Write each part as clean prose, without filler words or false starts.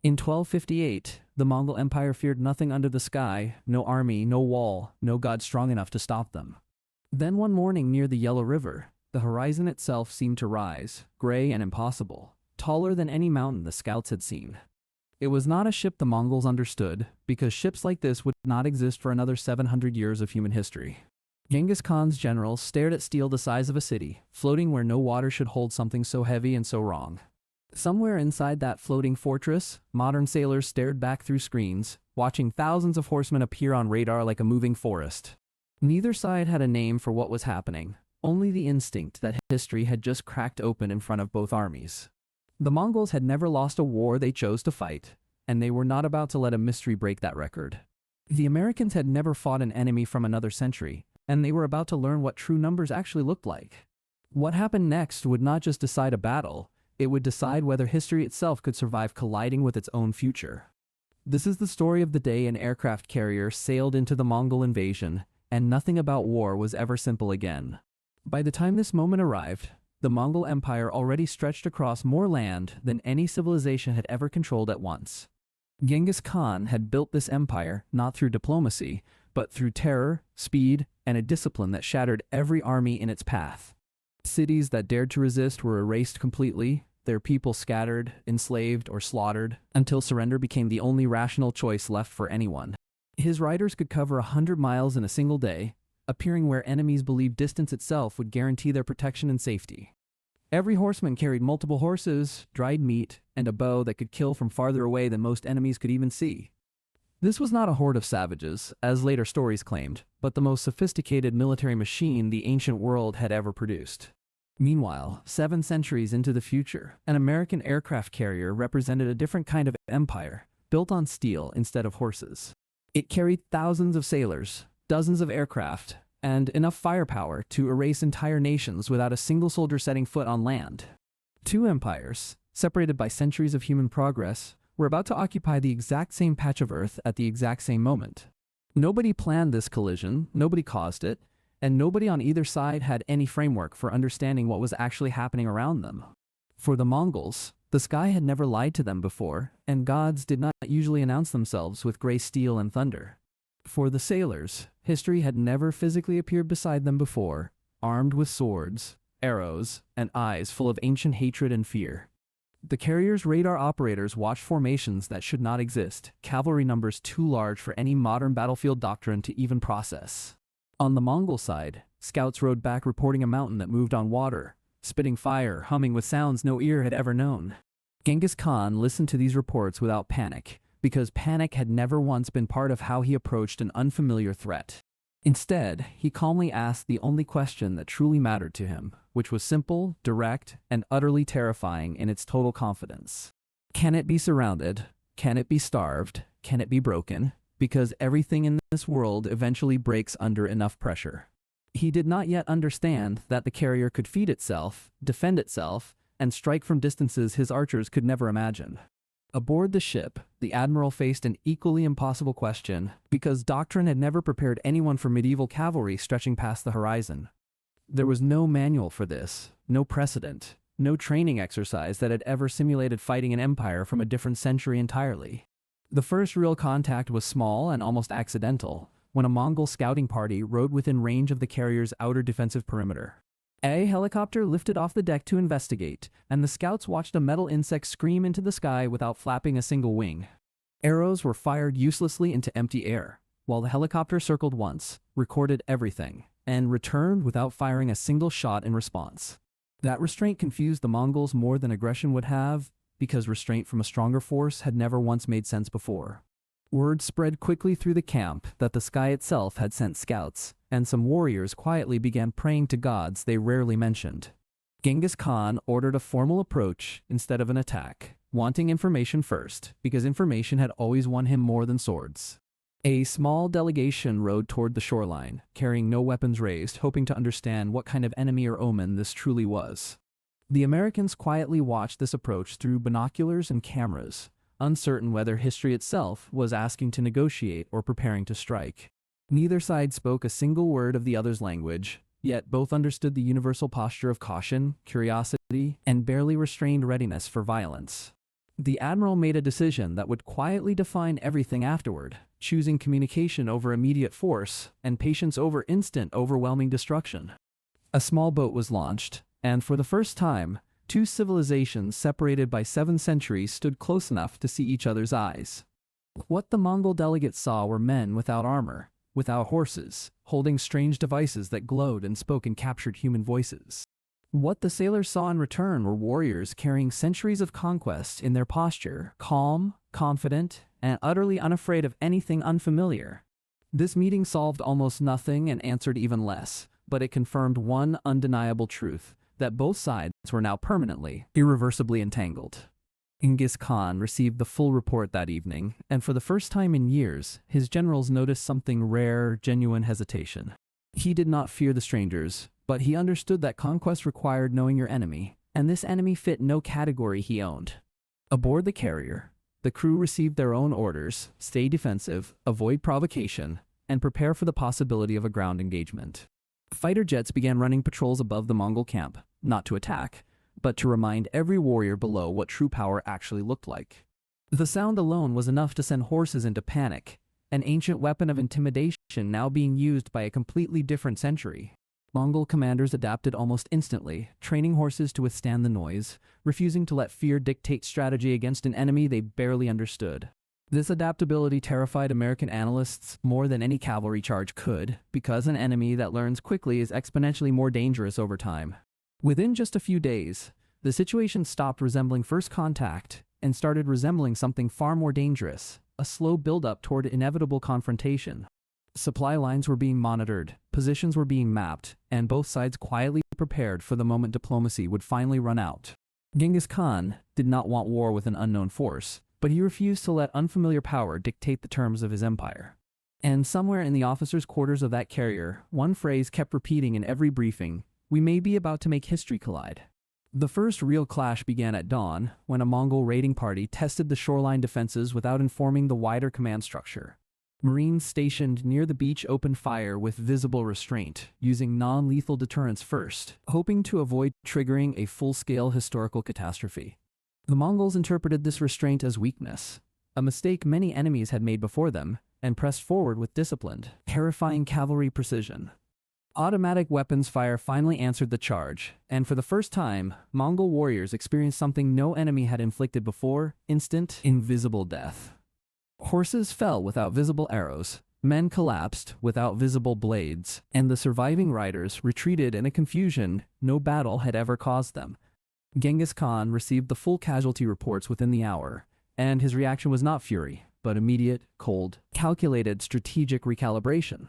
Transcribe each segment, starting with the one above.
In 1258, the Mongol Empire feared nothing under the sky, no army, no wall, no god strong enough to stop them. Then one morning near the Yellow River, the horizon itself seemed to rise, gray and impossible, taller than any mountain the scouts had seen. It was not a ship the Mongols understood, because ships like this would not exist for another 700 years of human history. Genghis Khan's generals stared at steel the size of a city, floating where no water should hold something so heavy and so wrong. Somewhere inside that floating fortress, modern sailors stared back through screens, watching thousands of horsemen appear on radar like a moving forest. Neither side had a name for what was happening, only the instinct that history had just cracked open in front of both armies. The Mongols had never lost a war they chose to fight, and they were not about to let a mystery break that record. The Americans had never fought an enemy from another century, and they were about to learn what true numbers actually looked like. What happened next would not just decide a battle, it would decide whether history itself could survive colliding with its own future. This is the story of the day an aircraft carrier sailed into the Mongol invasion, and nothing about war was ever simple again. By the time this moment arrived, the Mongol Empire already stretched across more land than any civilization had ever controlled at once. Genghis Khan had built this empire not through diplomacy, but through terror, speed, and a discipline that shattered every army in its path. Cities that dared to resist were erased completely, their people scattered, enslaved, or slaughtered, until surrender became the only rational choice left for anyone. His riders could cover 100 miles in a single day, appearing where enemies believed distance itself would guarantee their protection and safety. Every horseman carried multiple horses, dried meat, and a bow that could kill from farther away than most enemies could even see. This was not a horde of savages, as later stories claimed, but the most sophisticated military machine the ancient world had ever produced. Meanwhile, 7 centuries into the future, an American aircraft carrier represented a different kind of empire, built on steel instead of horses. It carried thousands of sailors, dozens of aircraft, and enough firepower to erase entire nations without a single soldier setting foot on land. 2 empires, separated by centuries of human progress, were about to occupy the exact same patch of Earth at the exact same moment. Nobody planned this collision, nobody caused it, and nobody on either side had any framework for understanding what was actually happening around them. For the Mongols, the sky had never lied to them before, and gods did not usually announce themselves with gray steel and thunder. For the sailors, history had never physically appeared beside them before, armed with swords, arrows, and eyes full of ancient hatred and fear. The carrier's radar operators watched formations that should not exist, cavalry numbers too large for any modern battlefield doctrine to even process. On the Mongol side, scouts rode back reporting a mountain that moved on water, spitting fire, humming with sounds no ear had ever known. Genghis Khan listened to these reports without panic, because panic had never once been part of how he approached an unfamiliar threat. Instead, he calmly asked the only question that truly mattered to him, which was simple, direct, and utterly terrifying in its total confidence. Can it be surrounded? Can it be starved? Can it be broken? Because everything in this world eventually breaks under enough pressure. He did not yet understand that the carrier could feed itself, defend itself, and strike from distances his archers could never imagine. Aboard the ship, the admiral faced an equally impossible question, because doctrine had never prepared anyone for medieval cavalry stretching past the horizon. There was no manual for this, no precedent, no training exercise that had ever simulated fighting an empire from a different century entirely. The first real contact was small and almost accidental, when a Mongol scouting party rode within range of the carrier's outer defensive perimeter. A helicopter lifted off the deck to investigate, and the scouts watched a metal insect scream into the sky without flapping a single wing. Arrows were fired uselessly into empty air, while the helicopter circled once, recorded everything, and returned without firing a single shot in response. That restraint confused the Mongols more than aggression would have, because restraint from a stronger force had never once made sense before. Word spread quickly through the camp that the sky itself had sent scouts, and some warriors quietly began praying to gods they rarely mentioned. Genghis Khan ordered a formal approach instead of an attack, wanting information first, because information had always won him more than swords. A small delegation rode toward the shoreline, carrying no weapons raised, hoping to understand what kind of enemy or omen this truly was. The Americans quietly watched this approach through binoculars and cameras, uncertain whether history itself was asking to negotiate or preparing to strike. Neither side spoke a single word of the other's language, yet both understood the universal posture of caution, curiosity, and barely restrained readiness for violence. The admiral made a decision that would quietly define everything afterward, choosing communication over immediate force and patience over instant, overwhelming destruction. A small boat was launched, and for the first time, two civilizations separated by 7 centuries stood close enough to see each other's eyes. What the Mongol delegates saw were men without armor, without horses, holding strange devices that glowed and spoke in captured human voices. What the sailors saw in return were warriors carrying centuries of conquest in their posture, calm, confident, and utterly unafraid of anything unfamiliar. This meeting solved almost nothing and answered even less, but it confirmed one undeniable truth, that both sides were now permanently, irreversibly entangled. Genghis Khan received the full report that evening, and for the first time in years, his generals noticed something rare, genuine hesitation. He did not fear the strangers, but he understood that conquest required knowing your enemy, and this enemy fit no category he owned. Aboard the carrier, the crew received their own orders: stay defensive, avoid provocation, and prepare for the possibility of a ground engagement. Fighter jets began running patrols above the Mongol camp, not to attack, but to remind every warrior below what true power actually looked like. The sound alone was enough to send horses into panic, an ancient weapon of intimidation now being used by a completely different century. Mongol commanders adapted almost instantly, training horses to withstand the noise, refusing to let fear dictate strategy against an enemy they barely understood. This adaptability terrified American analysts more than any cavalry charge could, because an enemy that learns quickly is exponentially more dangerous over time. Within just a few days, the situation stopped resembling first contact and started resembling something far more dangerous, a slow buildup toward inevitable confrontation. Supply lines were being monitored, positions were being mapped, and both sides quietly prepared for the moment diplomacy would finally run out. Genghis Khan did not want war with an unknown force, but he refused to let unfamiliar power dictate the terms of his empire. And somewhere in the officers' quarters of that carrier, one phrase kept repeating in every briefing: "We may be about to make history collide." The first real clash began at dawn, when a Mongol raiding party tested the shoreline defenses without informing the wider command structure. Marines stationed near the beach opened fire with visible restraint, using non-lethal deterrence first, hoping to avoid triggering a full-scale historical catastrophe. The Mongols interpreted this restraint as weakness, a mistake many enemies had made before them, and pressed forward with disciplined, terrifying cavalry precision. Automatic weapons fire finally answered the charge, and for the first time, Mongol warriors experienced something no enemy had inflicted before: instant, invisible death. Horses fell without visible arrows, men collapsed without visible blades, and the surviving riders retreated in a confusion no battle had ever caused them. Genghis Khan received the full casualty reports within the hour, and his reaction was not fury, but immediate, cold, calculated strategic recalibration.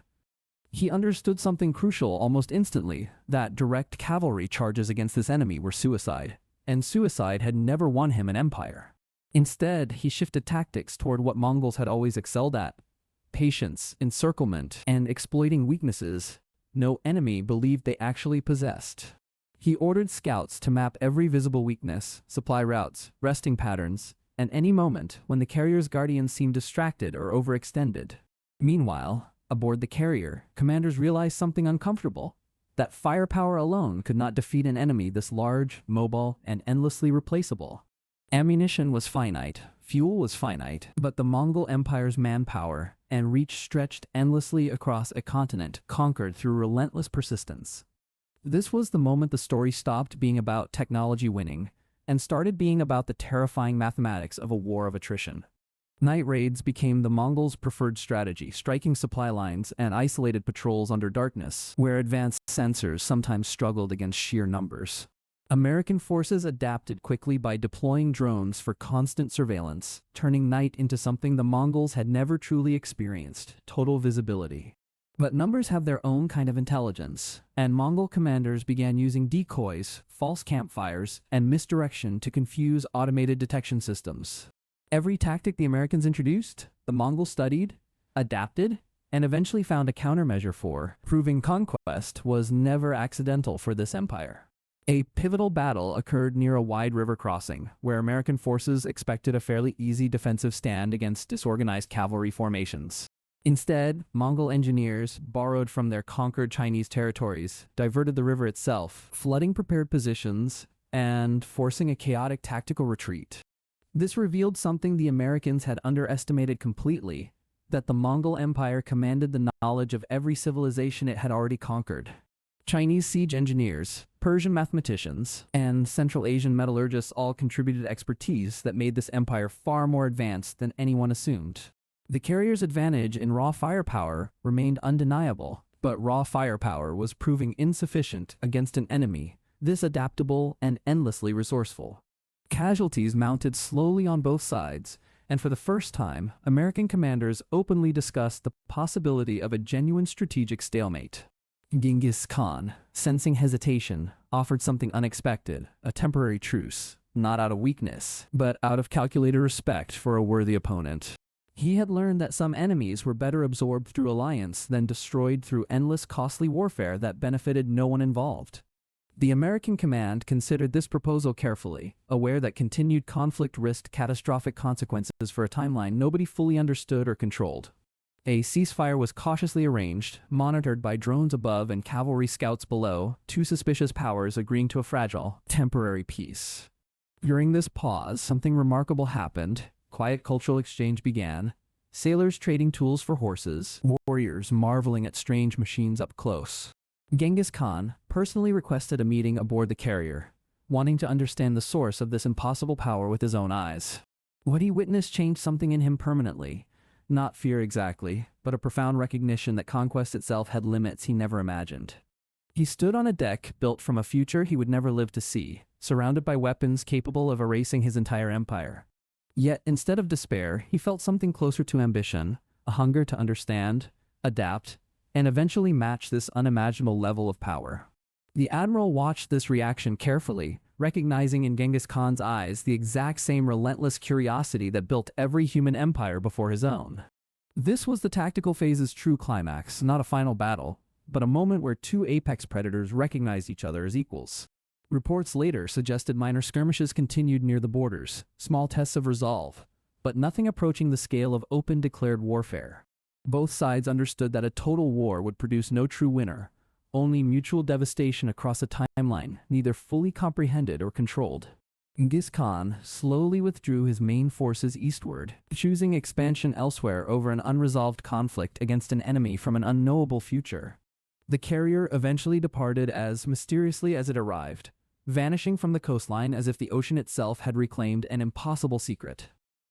He understood something crucial almost instantly: that direct cavalry charges against this enemy were suicide, and suicide had never won him an empire. Instead, he shifted tactics toward what Mongols had always excelled at: patience, encirclement, and exploiting weaknesses no enemy believed they actually possessed. He ordered scouts to map every visible weakness, supply routes, resting patterns, and any moment when the carrier's guardians seemed distracted or overextended. Meanwhile, aboard the carrier, commanders realized something uncomfortable: that firepower alone could not defeat an enemy this large, mobile, and endlessly replaceable. Ammunition was finite, fuel was finite, but the Mongol Empire's manpower and reach stretched endlessly across a continent conquered through relentless persistence. This was the moment the story stopped being about technology winning and started being about the terrifying mathematics of a war of attrition. Night raids became the Mongols' preferred strategy, striking supply lines and isolated patrols under darkness, where advanced sensors sometimes struggled against sheer numbers. American forces adapted quickly by deploying drones for constant surveillance, turning night into something the Mongols had never truly experienced: total visibility. But numbers have their own kind of intelligence, and Mongol commanders began using decoys, false campfires, and misdirection to confuse automated detection systems. Every tactic the Americans introduced, the Mongols studied, adapted, and eventually found a countermeasure for, proving conquest was never accidental for this empire. A pivotal battle occurred near a wide river crossing, where American forces expected a fairly easy defensive stand against disorganized cavalry formations. Instead, Mongol engineers, borrowed from their conquered Chinese territories, diverted the river itself, flooding prepared positions and forcing a chaotic tactical retreat. This revealed something the Americans had underestimated completely, that the Mongol Empire commanded the knowledge of every civilization it had already conquered. Chinese siege engineers, Persian mathematicians, and Central Asian metallurgists all contributed expertise that made this empire far more advanced than anyone assumed. The carrier's advantage in raw firepower remained undeniable, but raw firepower was proving insufficient against an enemy this adaptable and endlessly resourceful. Casualties mounted slowly on both sides, and for the first time, American commanders openly discussed the possibility of a genuine strategic stalemate. Genghis Khan, sensing hesitation, offered something unexpected, a temporary truce, not out of weakness, but out of calculated respect for a worthy opponent. He had learned that some enemies were better absorbed through alliance than destroyed through endless costly warfare that benefited no one involved. The American command considered this proposal carefully, aware that continued conflict risked catastrophic consequences for a timeline nobody fully understood or controlled. A ceasefire was cautiously arranged, monitored by drones above and cavalry scouts below, two suspicious powers agreeing to a fragile, temporary peace. During this pause, something remarkable happened. Quiet cultural exchange began, sailors trading tools for horses, warriors marveling at strange machines up close. Genghis Khan personally requested a meeting aboard the carrier, wanting to understand the source of this impossible power with his own eyes. What he witnessed changed something in him permanently. Not fear exactly, but a profound recognition that conquest itself had limits he never imagined. He stood on a deck built from a future he would never live to see, surrounded by weapons capable of erasing his entire empire. Yet, instead of despair, he felt something closer to ambition, a hunger to understand, adapt, and eventually match this unimaginable level of power. The admiral watched this reaction carefully, recognizing in Genghis Khan's eyes the exact same relentless curiosity that built every human empire before his own. This was the tactical phase's true climax, not a final battle, but a moment where two apex predators recognized each other as equals. Reports later suggested minor skirmishes continued near the borders, small tests of resolve, but nothing approaching the scale of open declared warfare. Both sides understood that a total war would produce no true winner, only mutual devastation across a timeline neither fully comprehended or controlled. Genghis Khan slowly withdrew his main forces eastward, choosing expansion elsewhere over an unresolved conflict against an enemy from an unknowable future. The carrier eventually departed as mysteriously as it arrived, vanishing from the coastline as if the ocean itself had reclaimed an impossible secret.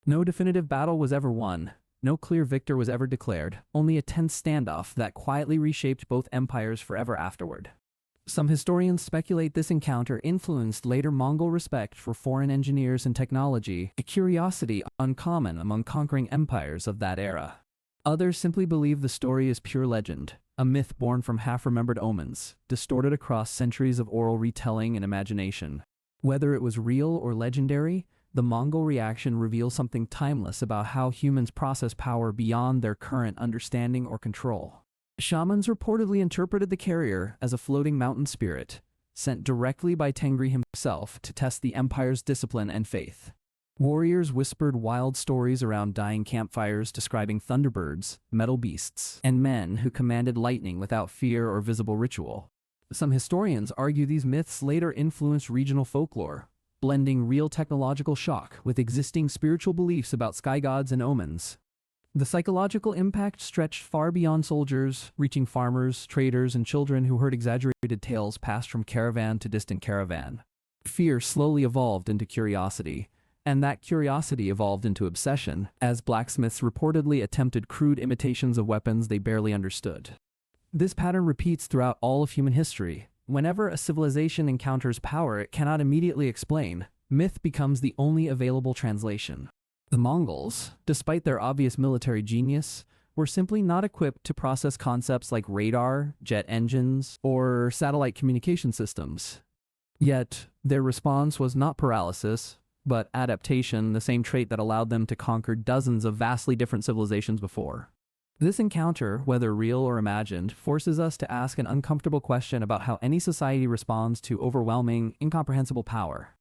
No definitive battle was ever won, no clear victor was ever declared, only a tense standoff that quietly reshaped both empires forever afterward. Some historians speculate this encounter influenced later Mongol respect for foreign engineers and technology, a curiosity uncommon among conquering empires of that era. Others simply believe the story is pure legend, a myth born from half-remembered omens, distorted across centuries of oral retelling and imagination. Whether it was real or legendary, the Mongol reaction reveals something timeless about how humans process power beyond their current understanding or control. Shamans reportedly interpreted the carrier as a floating mountain spirit, sent directly by Tengri himself to test the empire's discipline and faith. Warriors whispered wild stories around dying campfires describing thunderbirds, metal beasts, and men who commanded lightning without fear or visible ritual. Some historians argue these myths later influenced regional folklore, blending real technological shock with existing spiritual beliefs about sky gods and omens. The psychological impact stretched far beyond soldiers, reaching farmers, traders, and children who heard exaggerated tales passed from caravan to distant caravan. Fear slowly evolved into curiosity, and that curiosity evolved into obsession, as blacksmiths reportedly attempted crude imitations of weapons they barely understood. This pattern repeats throughout all of human history. Whenever a civilization encounters power it cannot immediately explain, myth becomes the only available translation. The Mongols, despite their obvious military genius, were simply not equipped to process concepts like radar, jet engines, or satellite communication systems. Yet, their response was not paralysis, but adaptation, the same trait that allowed them to conquer dozens of vastly different civilizations before. This encounter, whether real or imagined, forces us to ask an uncomfortable question about how any society responds to overwhelming, incomprehensible power.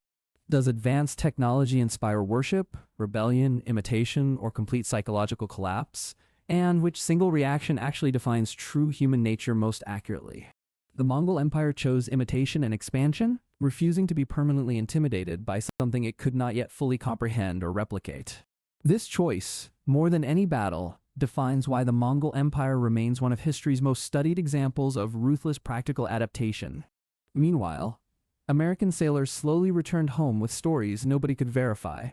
Does advanced technology inspire worship, rebellion, imitation, or complete psychological collapse? And which single reaction actually defines true human nature most accurately? The Mongol Empire chose imitation and expansion, refusing to be permanently intimidated by something it could not yet fully comprehend or replicate. This choice, more than any battle, defines why the Mongol Empire remains one of history's most studied examples of ruthless practical adaptation. Meanwhile, American sailors slowly returned home with stories nobody could verify.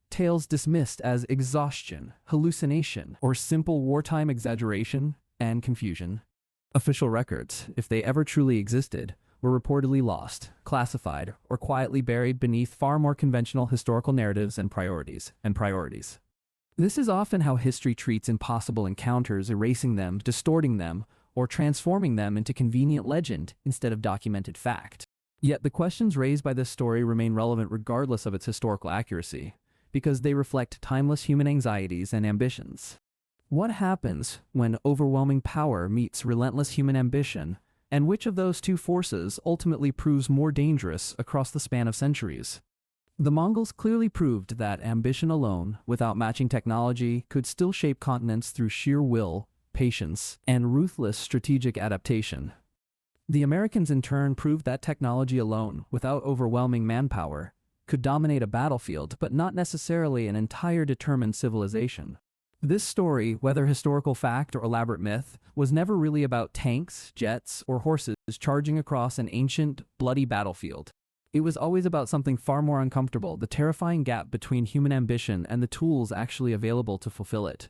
Tales dismissed as exhaustion, hallucination, or simple wartime exaggeration and confusion. Official records, if they ever truly existed, were reportedly lost, classified, or quietly buried beneath far more conventional historical narratives and priorities. This is often how history treats impossible encounters, erasing them, distorting them, or transforming them into convenient legend instead of documented fact. Yet the questions raised by this story remain relevant regardless of its historical accuracy, because they reflect timeless human anxieties and ambitions. What happens when overwhelming power meets relentless human ambition, and which of those two forces ultimately proves more dangerous across the span of centuries? The Mongols clearly proved that ambition alone, without matching technology, could still shape continents through sheer will, patience, and ruthless strategic adaptation. The Americans in turn proved that technology alone, without overwhelming manpower, could dominate a battlefield, but not necessarily an entire determined civilization. This story, whether historical fact or elaborate myth, was never really about tanks, jets, or horses charging across an ancient, bloody battlefield. It was always about something far more uncomfortable, the terrifying gap between human ambition and the tools actually available to fulfill it.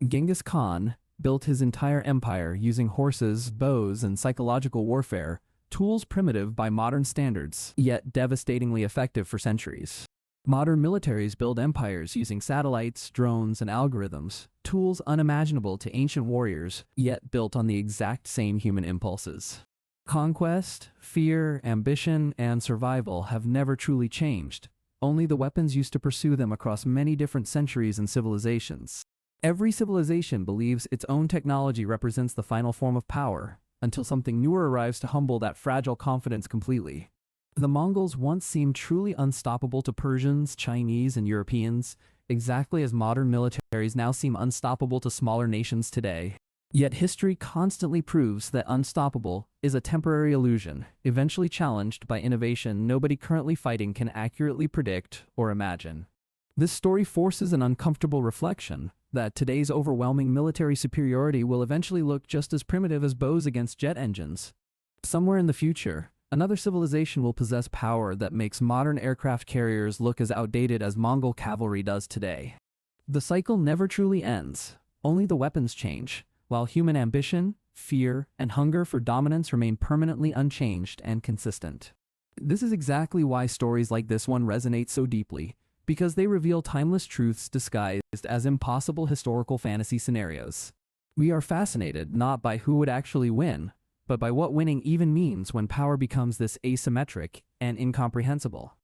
Genghis Khan built his entire empire using horses, bows, and psychological warfare, tools primitive by modern standards, yet devastatingly effective for centuries. Modern militaries build empires using satellites, drones, and algorithms, tools unimaginable to ancient warriors, yet built on the exact same human impulses. Conquest, fear, ambition, and survival have never truly changed, only the weapons used to pursue them across many different centuries and civilizations. Every civilization believes its own technology represents the final form of power, until something newer arrives to humble that fragile confidence completely. The Mongols once seemed truly unstoppable to Persians, Chinese, and Europeans, exactly as modern militaries now seem unstoppable to smaller nations today. Yet history constantly proves that unstoppable is a temporary illusion, eventually challenged by innovation nobody currently fighting can accurately predict or imagine. This story forces an uncomfortable reflection that today's overwhelming military superiority will eventually look just as primitive as bows against jet engines. Somewhere in the future, another civilization will possess power that makes modern aircraft carriers look as outdated as Mongol cavalry does today. The cycle never truly ends, only the weapons change, while human ambition, fear, and hunger for dominance remain permanently unchanged and consistent. This is exactly why stories like this one resonate so deeply, because they reveal timeless truths disguised as impossible historical fantasy scenarios. We are fascinated not by who would actually win, but by what winning even means when power becomes this asymmetric and incomprehensible.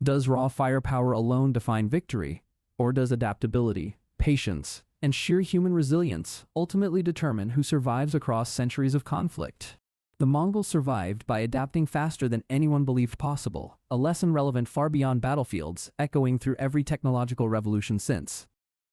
Does raw firepower alone define victory, or does adaptability, patience, and sheer human resilience ultimately determine who survives across centuries of conflict? The Mongols survived by adapting faster than anyone believed possible, a lesson relevant far beyond battlefields, echoing through every technological revolution since.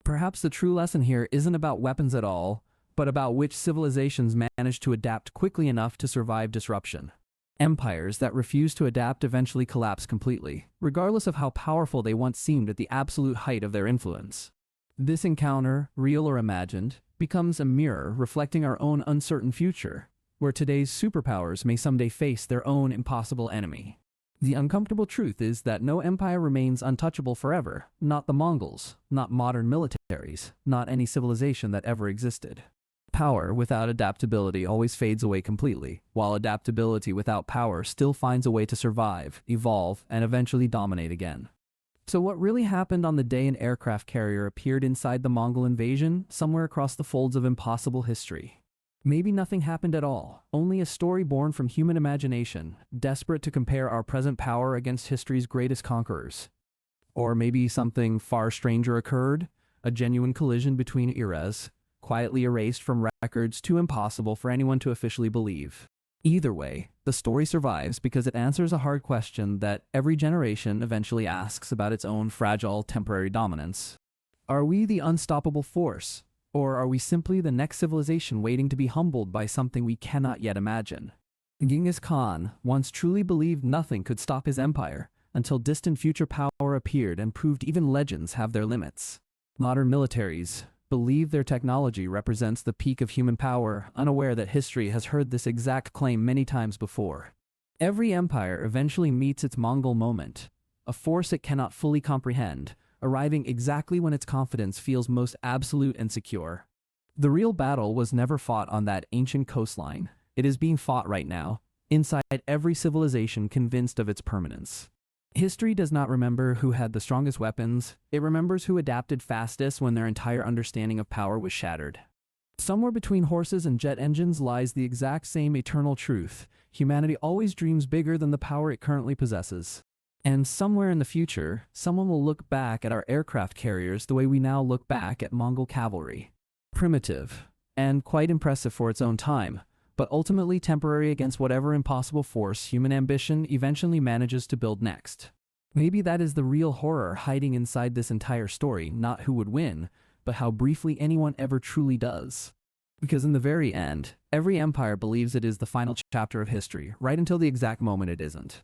Perhaps the true lesson here isn't about weapons at all, but about which civilizations manage to adapt quickly enough to survive disruption. Empires that refuse to adapt eventually collapse completely, regardless of how powerful they once seemed at the absolute height of their influence. This encounter, real or imagined, becomes a mirror reflecting our own uncertain future, where today's superpowers may someday face their own impossible enemy. The uncomfortable truth is that no empire remains untouchable forever, not the Mongols, not modern militaries, not any civilization that ever existed. Power without adaptability always fades away completely, while adaptability without power still finds a way to survive, evolve, and eventually dominate again. So what really happened on the day an aircraft carrier appeared inside the Mongol invasion, somewhere across the folds of impossible history? Maybe nothing happened at all, only a story born from human imagination, desperate to compare our present power against history's greatest conquerors. Or maybe something far stranger occurred, a genuine collision between eras, quietly erased from records too impossible for anyone to officially believe. Either way, the story survives because it answers a hard question that every generation eventually asks about its own fragile, temporary dominance. Are we the unstoppable force? Or are we simply the next civilization waiting to be humbled by something we cannot yet imagine? Genghis Khan once truly believed nothing could stop his empire, until distant future power appeared and proved even legends have their limits. Modern militaries believe their technology represents the peak of human power, unaware that history has heard this exact claim many times before. Every empire eventually meets its Mongol moment, a force it cannot fully comprehend, arriving exactly when its confidence feels most absolute and secure. The real battle was never fought on that ancient coastline. It is being fought right now, inside every civilization convinced of its permanence. History does not remember who had the strongest weapons, it remembers who adapted fastest when their entire understanding of power was shattered. Somewhere between horses and jet engines lies the exact same eternal truth: humanity always dreams bigger than the power it currently possesses. And somewhere in the future, someone will look back at our aircraft carriers the way we now look back at Mongol cavalry. Primitive, and quite impressive for its own time, but ultimately temporary against whatever impossible force human ambition eventually manages to build next. Maybe that is the real horror hiding inside this entire story, not who would win, but how briefly anyone ever truly does. Because in the very end, every empire believes it is the final chapter of history, right until the exact moment it isn't.